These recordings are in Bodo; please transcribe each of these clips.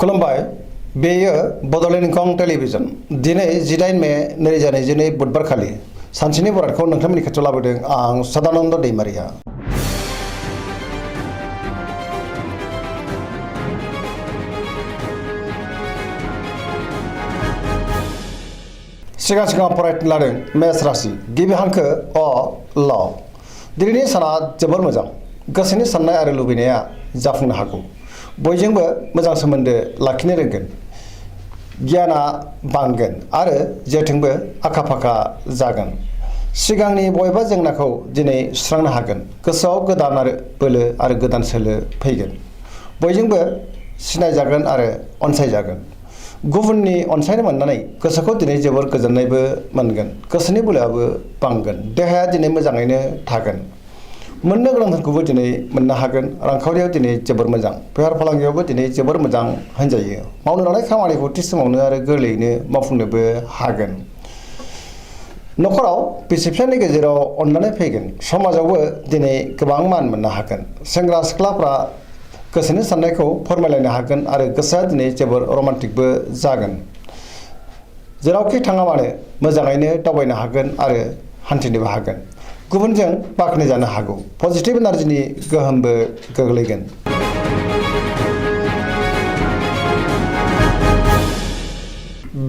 खुलुमबाय बेयो बड'लेण्ड इंखं टेलिभिजन दिनै 18 मे 2022 बुधबार खालि सानसेनि बरादखौ नोंथांमोननि खाथियाव लाबोदों आं सदानन्द दैमारिया। सिगां फरायनो लादों मेष राशि गिबि हांखो अ ल। दिनैनि साना जोबोर मोजां, गोसोनि साननाय आरो लुबैनाया जाफुंनो हागौ। बयजोंबो मोजां सोमोन्दो लाखिनो रोंगोन, गियाना बांगोन आरो जेथिंबो आखा फाखा जागोन। सिगांनि बबेबा जेंनाखौ दिनै सुस्रांनो हागोन। गोसोआव गोदान आरो बोलो आरो गोदान सोलो फैगोन। बयजोंबो सिनायजागोन आरो अनसायजागोन। गुबुननि अनसायनाय मोननानै गोसोखौ दिनै जोबोर गोजोननायबो मोनगोन। गोसोनि बोलोआबो बांगोन। देहाया दिनै मोजाङैनो थागोन। मोननो गोनांफोरखौबो दिनै मोननो हागोन। रांखावरियाव दिनै जोबोर मोजां। बेफार फालांगियावबो दिनै जोबोर मोजां होनजायो। मावनो लानाय खामानिखौ थि समावनो आरो गोरलैयैनो मावफुंनोबो हागोन। न'खराव बिसि फिसायनि गेजेराव अनलायनाय फैगोन। समाजावबो दिनै गोबां मान मोननो हागोन। सेंग्रा सिख्लाफ्रा गोसोनि साननायखौ फोरमायलायनो हागोन आरो गोसोआ दिनै जोबोर रमान्टिकबो जागोन। जेरावखि थाङा मानो मोजाङैनो दावबायनो हागोन आरो हान्थिनोबो हागोन। गुबुनजों बाख्नायजानो हागौ। पजिटिभ एनार्जिनि गोहोमबो गोग्लैगोन।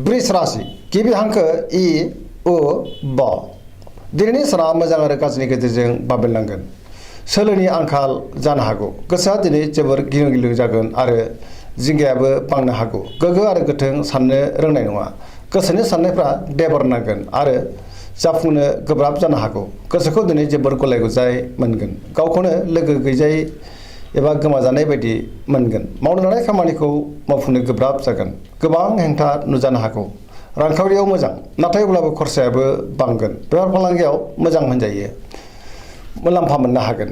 वृष राशि गिबि हांखो इ उ ब। दिनैनि साना मोजां आरो गाज्रिनि गेजेरजों बाबेनलांगोन। सोलोनि आंखाल जानो हागौ। गोसोआ दिनै जोबोर गिलुं गिलुं जागोन आरो जिंगायाबो बांनो हागौ। गोगो आरो गोथों साननो रोंनाय नङा। गोसोनि साननायफ्रा देबर नांगोन आरो जाफुंनो गोब्राब जानो हागौ। गोसोखौ दिनै जोबोर गलाय गुजाय मोनगोन। गावखौनो लोगो गैजायै एबा गोमाजानाय बायदि मोनगोन। मावनो लानाय खामानिखौ मावफुंनो गोब्राब जागोन। गोबां हेंथा नुजानो हागौ। रांखावरियाव मोजां, नाथाय अब्लाबो खरसायाबो बांगोन। बेफार फालांगियाव मोजां होनजायो, मुलाम्फा मोननो हागोन।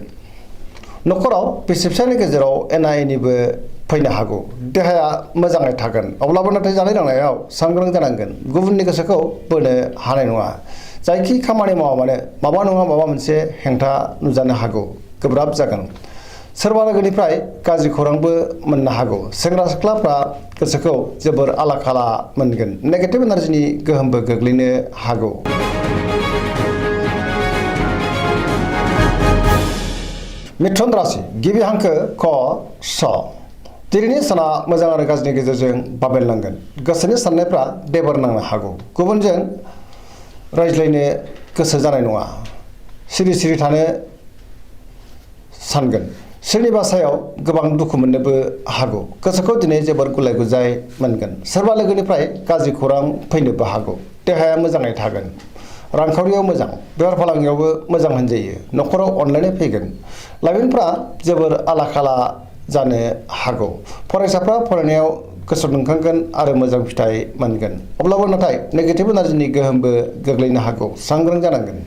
न'खराव बिसि फिसायनि गेजेराव एना एनिबो फैनो हागौ। देहाया मोजाङै थागोन, अब्लाबो नाथाय जानाय लोंनायाव सांग्रां जानांगोन। गुबुननि गोसोखौ बोनो हानाय नङा। जायखि खामानि मावा मानो माबा नङा माबा मोनसे हेंथा नुजानो हागौ, गोब्राब जागोन। सोरबा लोगोनिफ्राय गाज्रि खौरांबो मोननो हागौ। सेंग्रा सिख्लाफ्रा गोसोखौ जोबोर आला खाला मोनगोन। नेगेटिभ एनार्जिनि गोहोमबो गोग्लैनो हागौ। मिथुन राशि गिबि हांखो क स। दिनैनि साना मोजां आरो गाज्रिनि गेजेरजों बाबेनलांगोन। गोसोनि साननायफ्रा देबर नांनो हागौ। गुबुनजों रायज्लायनो गोसो जानाय नङा। सिरि सिरि थानो सानगोन। सोरनिबा सायाव गोबां दुखु मोननोबो हागौ। गोसोखौ दिनै जोबोर गुलाय गुजाय मोनगोन। सोरबा लोगोनिफ्राय गाज्रि खौरां फैनोबो हागौ। देहाया मोजाङै थागोन। रांखावरियाव मोजां, बेफार फालांगियावबो मोजां होनजायो। न'खराव अनलायनाय फैगोन। लाइमोनफ्रा जोबोर आला खाला जानो हागौ। फरायसाफ्रा फरायनायाव गोसो दुंखांगोन आरो मोजां फिथाइ मोनगोन। अब्लाबो नाथाय नेगेटिभ एनार्जिनि गोहोमबो गोग्लैनो हागौ। सांग्रां जानांगोन।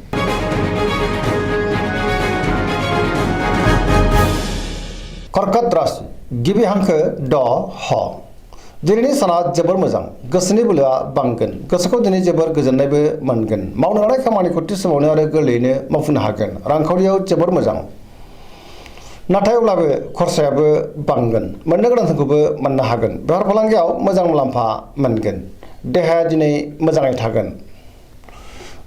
कर्कट राशि गिबि हांखो ड ह। दिनैनि साना जोबोर मोजां। गोसोनि बोलोआ बांगोन। गोसोखौ दिनै जोबोर गोजोननायबो मोनगोन। मावनो लानाय खामानिखौ थि समावनो आरो गोरलैयैनो मावफुंनो हागोन। रांखावरियाव जोबोर मोजां, नाथाय अब्लाबो खरसायाबो बांगोन। मोननो गोनांफोरखौबो मोननो हागोन। बेफार फालांगियाव मोजां मुलाम्फा मोनगोन। देहाया दिनै मोजाङै थागोन।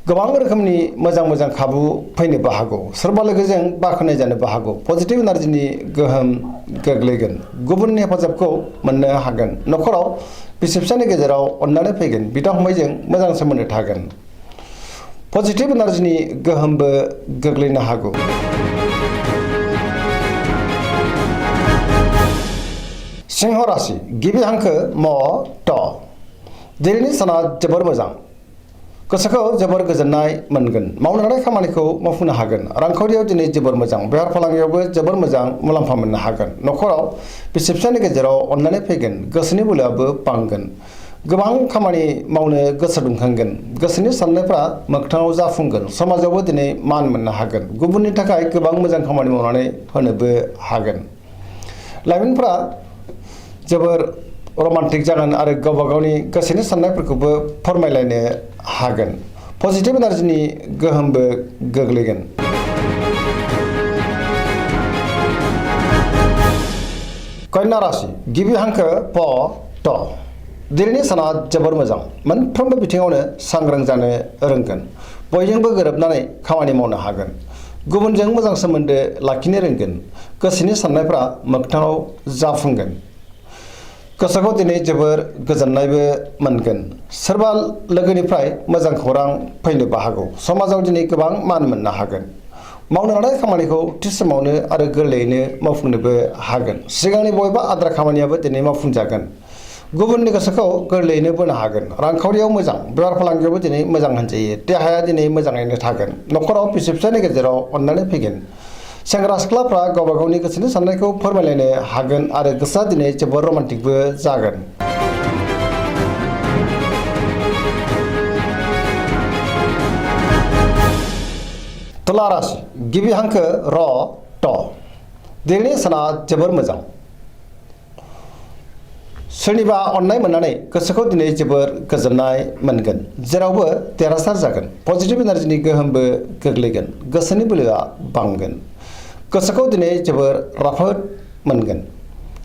गोबां रोखोमनि मोजां खाबु फैनोबो हागौ। सोरबा लोगोजों बाख्नाय जानोबो हागौ। पजिटिभ एनार्जिनि गोहोम गोग्लैगोन। गुबुननि हेफाजाबखौ मोननो हागोन। न'खराव बिसि फिसायनि गेजेराव अनलायनाय फैगोन। बिदा फंबायजों मोजां सोमोन्दो थागोन। पजिटिभ एनार्जिनि गोहोमबो गोग्लैनो हागौ। सिंह राशि गिबि हांखो म ट। दिनैनि साना जोबोर मोजां। गोसोखौ जोबोर गोजोननाय मोनगोन। मावनो लानाय खामानिखौ मावफुंनो हागोन। रांखावरियाव दिनै जोबोर मोजां। बेफार फालांगियावबो जोबोर मोजां मुलाम्फा मोननो हागोन। न'खराव बिसि फिसायनि गेजेराव अनलायनाय फैगोन। गोसोनि बोलोआबो बांगोन। गोबां खामानि मावनो गोसो दुंखांगोन। गोसोनि साननायफ्रा मोगथाङाव जाफुंगोन। समाजावबो दिनै मान मोननो हागोन। गुबुननि थाखाय गोबां मोजां खामानि मावनानै होनोबो हागोन। लाइमोनफ्रा जोबोर रमान्टिक जागोन आरो गावबा गावनि गोसोनि साननायफोरखौबो फोरमायलायनो हागोन। पजिटिभ एनार्जिनि गोहोमबो गोग्लैगोन। कन्या राशि गिबि हांखो प ट दिनैनि साना जोबोर मोजां मोनफ्रोमबो बिथिङावनो सांग्रां जानो रोंगोन बयजोंबो गोरोबनानै खामानि मावनो हागोन गुबुनजों मोजां सोमोन्दो लाखिनो रोंगोन गोसोनि साननायफ्रा मोगथाङाव जाफुंगोन गोसोखौ दिनै जोबोर गोजोननायबो मोनगोन सोरबा लोगोनिफ्राय मोजां खौरां फैनोबो हागौ समाजाव दिनै गोबां मान मोननो हागोन मावनो लानाय खामानिखौ थि समावनो आरो गोरलैयैनो मावफुंनोबो हागोन सिगांनि बबेबा आद्रा खामानियाबो दिनै मावफुंजागोन गुबुननि गोसोखौ गोरलैयैनो बोनो हागोन रांखावरियाव मोजां बेफार फालांगियावबो दिनै मोजां होनजायो देहाया दिनै मोजाङैनो थागोन न'खराव बिसि फिसायनि गेजेराव अननानै फैगोन सेंग्रा सिख्लाफ्रा गावबा गावनि गोसोनि साननायखौ फोरमायलायनो हागोन आरो गोसोआ दिनै जोबोर रमान्टिकबो जागोन तुला राशि गिबि हांखो र ट दिनैनि साना जोबोर मोजां सोरनिबा अननाय मोननानै गोसोखौ दिनै जोबोर गोजोननाय मोनगोन जेरावबो देरहासार जागोन पजिटिभ एनार्जिनि गोहोमबो गोग्लैगोन गोसोनि बोलोआ बांगोन गोसोखौ दिनै जोबोर राफोद मोनगोन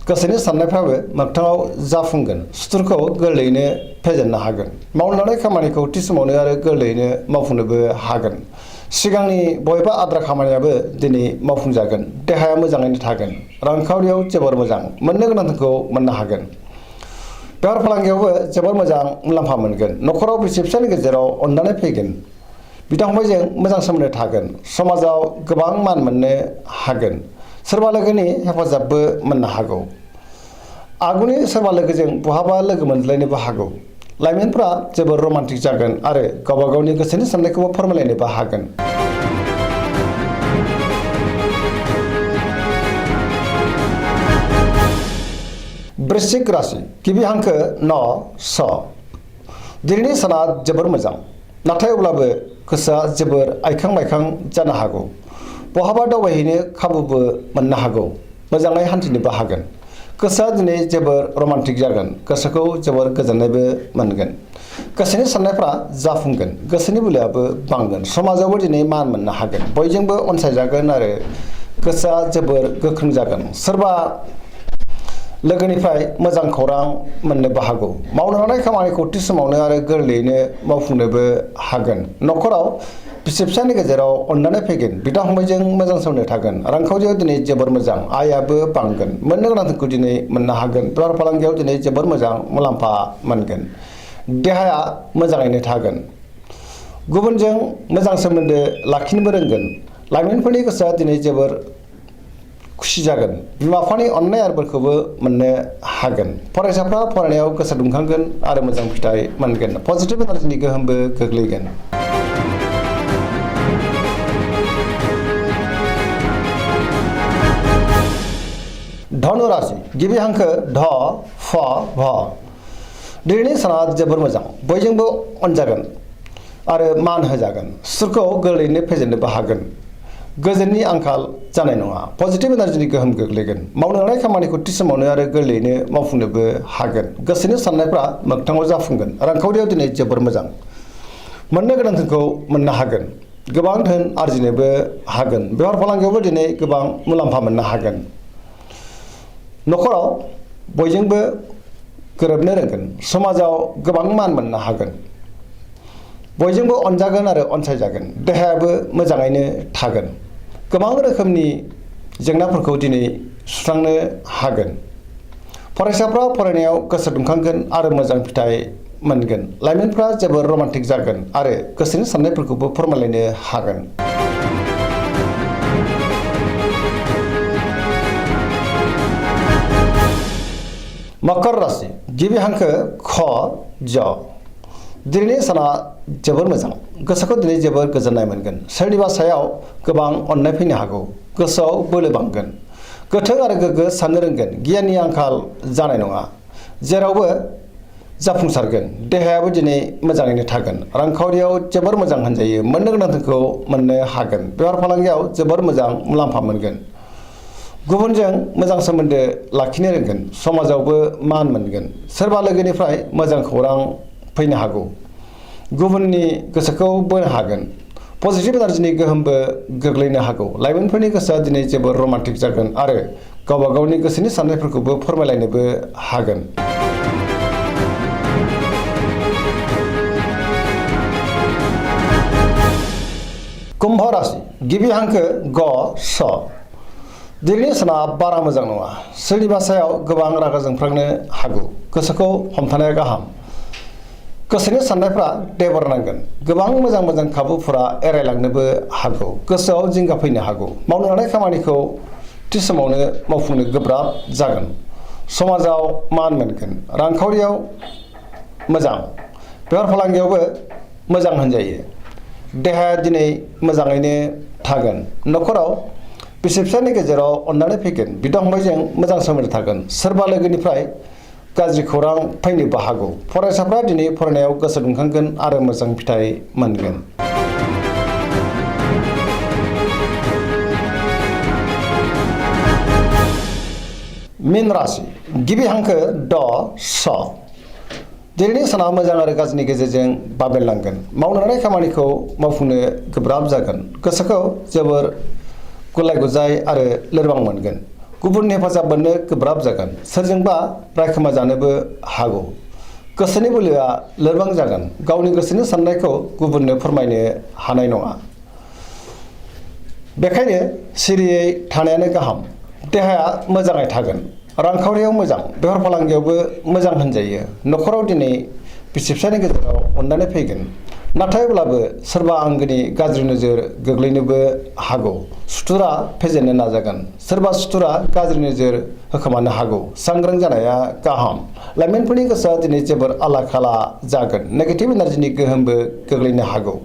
गोसोनि साननायफ्राबो मोगथाङाव जाफुंगोन सुथुरखौ गोरलैयैनो फेजेननो हागोन मावनो लानाय खामानिखौ थि समावनो आरो गोरलैयैनो मावफुंनोबो हागोन सिगांनि बबेबा आद्रा खामानियाबो दिनै मावफुंजागोन देहाया मोजाङैनो थागोन रांखावरियाव जोबोर मोजां मोननो गोनांखौ मोननो हागोन बेफार फालांगियावबो जोबोर मोजां मुलाम्फा मोनगोन न'खराव बिसि फिसायनि गेजेराव अननानै फैगोन बिदा फंबायजों मोजां सोमोन्दो थागोन समाजाव गोबां मान मोननो हागोन सोरबा लोगोनि हेफाजाबबो मोननो हागौ आगुनि सोरबा लोगोजों बहाबा लोगो मोनज्लायनोबो हागौ लाइमोनफ्रा जोबोर रमान्टिक जागोन आरो गावबा गावनि गोसोनि साननायखौबो फोरमायलायनोबो हागोन वृश्चिक राशि गिबि हांखो न स दिनैनि साना जोबोर मोजां नाथाय अब्लाबो गोसोआ जोबोर आइखां बायखां जानो हागौ बहाबा दावबायहैनो खाबुबो मोननो हागौ मोजाङै हान्थिनोबो हागोन गोसोआ दिनै जोबोर रमान्टिक जागोन गोसोखौ जोबोर गोजोननायबो मोनगोन गोसोनि साननायफ्रा जाफुंगोन गोसोनि बोलोआबो बांगोन समाजावबो दिनै मान मोननो हागोन बयजोंबो अनसायजागोन आरो गोसोआ जोबोर गोख्रों जागोन सोरबा लोगोनिफ्राय मोजां खौरां मोननोबो हागौ मावनो लानाय खामानिखौ थि समावनो आरो गोरलैयैनो मावफुंनोबो हागोन न'खराव बिसि फिसायनि गेजेराव अननानै फैगोन बिदा फंबायजों मोजां सोमोन्दो थागोन रांखावरियाव दिनै जोबोर मोजां आयाबो बांगोन मोननो गोनांखौ दिनै मोननो हागोन बेफार फालांगियाव दिनै जोबोर मोजां मुलाम्फा मोनगोन देहाया मोजाङैनो थागोन गुबुनजों मोजां सोमोन्दो लाखिनोबो रोंगोन लाइमोनफोरनि गोसोआ दिनै जोबोर खुसि जागोन बिमा बिफानि अननाय आरोफोरखौबो मोननो हागोन फरायसाफ्रा फरायनायाव गोसो दुंखांगोन आरो मोजां फिथाइ मोनगोन पजिटिभ एनार्जिनि गोहोमबो गोग्लैगोन धनु राशि गिबि हांखो ध फ भ दिनैनि साना जोबोर मोजां बयजोंबो अनजागोन आरो मान होजागोन सुरखौ गोरलैयैनो फेजेननोबो हागोन गोजोननि आंखाल जानाय नङा पजिटिभ एनार्जिनि गोहोम गोग्लैगोन मावनो लानाय खामानिखौ थि समावनो आरो गोरलैयैनो मावफुंनोबो हागोन गोसोनि साननायफ्रा मोगथाङाव जाफुंगोन रांखावरियाव दिनै जोबोर मोजां मोननो गोनांखौ मोननो हागोन गोबां धोन आरजिनोबो हागोन बेफार फालांगियावबो दिनै गोबां मुलाम्फा मोननो हागोन न'खराव बयजोंबो गोरोबनो रोंगोन समाजाव गोबां मान मोननो हागोन बयजोंबो अनजागोन आरो अनसायजागोन देहायाबो मोजाङैनो थागोन गोबां रोखोमनि जेंनाफोरखौ दिनै सुस्रांनो हागोन फरायसाफ्रा फरायनायाव गोसो दुंखांगोन आरो मोजां फिथाइ मोनगोन लाइमोनफ्रा जोबोर रमान्टिक जागोन आरो गोसोनि साननायफोरखौबो फोरमायलायनो हागोन मकर राशि गिबि हांखो ख ज दिनैनि साना जोबोर मोजां गोसोखौ दिनै जोबोर गोजोननाय मोनगोन सोरनिबा सायाव गोबां अननाय फैनो हागौ गोसोआव बोलो बांगोन गोथों आरो गोग्गो साननो रोंगोन गियाननि आंखाल जानाय नङा जेरावबो जाफुंसारगोन देहायाबो दिनै मोजाङैनो थागोन रांखावरियाव जोबोर मोजां होनजायो मोननो गोनांखौ मोननो हागोन बेफार फालांगियाव जोबोर मोजां मुलाम्फा मोनगोन गुबुनजों मोजां सोमोन्दो लाखिनो रोंगोन समाजावबो मान मोनगोन सोरबा लोगोनिफ्राय मोजां खौरां फैनो हागौ गुबुननि गोसोखौ बोनो हागोन पजिटिभ एनार्जिनि गोहोमबो गोग्लैनो हागौ लाइमोनफोरनि गोसोआ दिनै जोबोर रमान्टिक जागोन आरो गावबा गावनि गोसोनि साननायफोरखौबो फोरमायलायनोबो हागोन। कुम्भ राशि गिबि हांखो ग स। दिनैनि साना बारा मोजां नङा। सोरनिबा सायाव गोबां रागा जोंफ्लांनो हागौ। गोसोखौ हमथानाया गाहाम। गोसोनि साननायफ्रा देबर नांगोन। गोबां मोजां मोजां खाबुफोरा एरायलांनोबो हागौ। गोसोआव जिंगा फैनो हागौ। मावनो लानाय खामानिखौ थि समावनो मावफुंनो गोब्राब जागोन। समाजाव मान मोनगोन। रांखावरियाव मोजां। बेफार फालांगियावबो मोजां होनजायो। देहाया दिनै मोजाङैनो थागोन। न'खराव बिसि फिसायनि गेजेराव अननानै फैगोन। बिदा फंबायजों मोजां सोमोन्दो थागोन। सोरबा लोगोनिफ्राय गाज्रि खौरां फैनोबो हागौ। फरायसाफ्रा दिनै फरायनायाव गोसो दुंखांगोन आरो मोजां फिथाइ मोनगोन। मीन राशि गिबि हांखो ड स। दिनैनि साना मोजां आरो गाज्रिनि गेजेरजों बाबेनलांगोन। मावनो लानाय खामानिखौ मावफुंनो गोब्राब जागोन। गोसोखौ जोबोर गुलाय गुजाय आरो लोरबां मोनगोन। गुबुननि हेफाजाब मोननो गोब्राब जागोन। सोरजोंबा रायखोमा जानोबो हागौ। गोसोनि बोलोआ लोरबां जागोन। गावनि गोसोनि साननायखौ गुबुननो फोरमायनो हानाय नङा। बेखायनो सिरियै थानायानो गाहाम। देहाया मोजाङै थागोन। रांखावरियाव मोजां। बेफार फालांगियावबो मोजां होनजायो। न'खराव दिनै बिसि फिसायनि गेजेराव अननानै फैगोन। नाथाय अब्लाबो सोरबा आंगोनि गाज्रि नोजोर गोग्लैनोबो हागौ। सुथुरा फेजेननो नाजागोन। सोरबा सुथुरा गाज्रि नोजोर होखोमानो हागौ। सांग्रां जानाया गाहाम। लाइमोनफोरनि गोसोआ दिनै जोबोर आला खाला जागोन। नेगेटिभ एनार्जिनि गोहोमबो गोग्लैनो हागौ।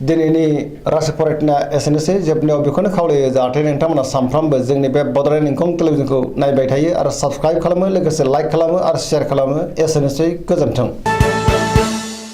दिनैनि राशि फरायथिना एसेनोसै। जोबनायाव बेखौनो खावलायो जाहाथे नोंथांमोना सानफ्रामबो जोंनि बे बड'लेण्ड इंखं टेलिभिजनखौ नायबाय थायो आरो साबस्क्राइब खालामो, लोगोसे लाइक खालामो आरो शेयार खालामो। एसेनोसै, गोजोन्थों।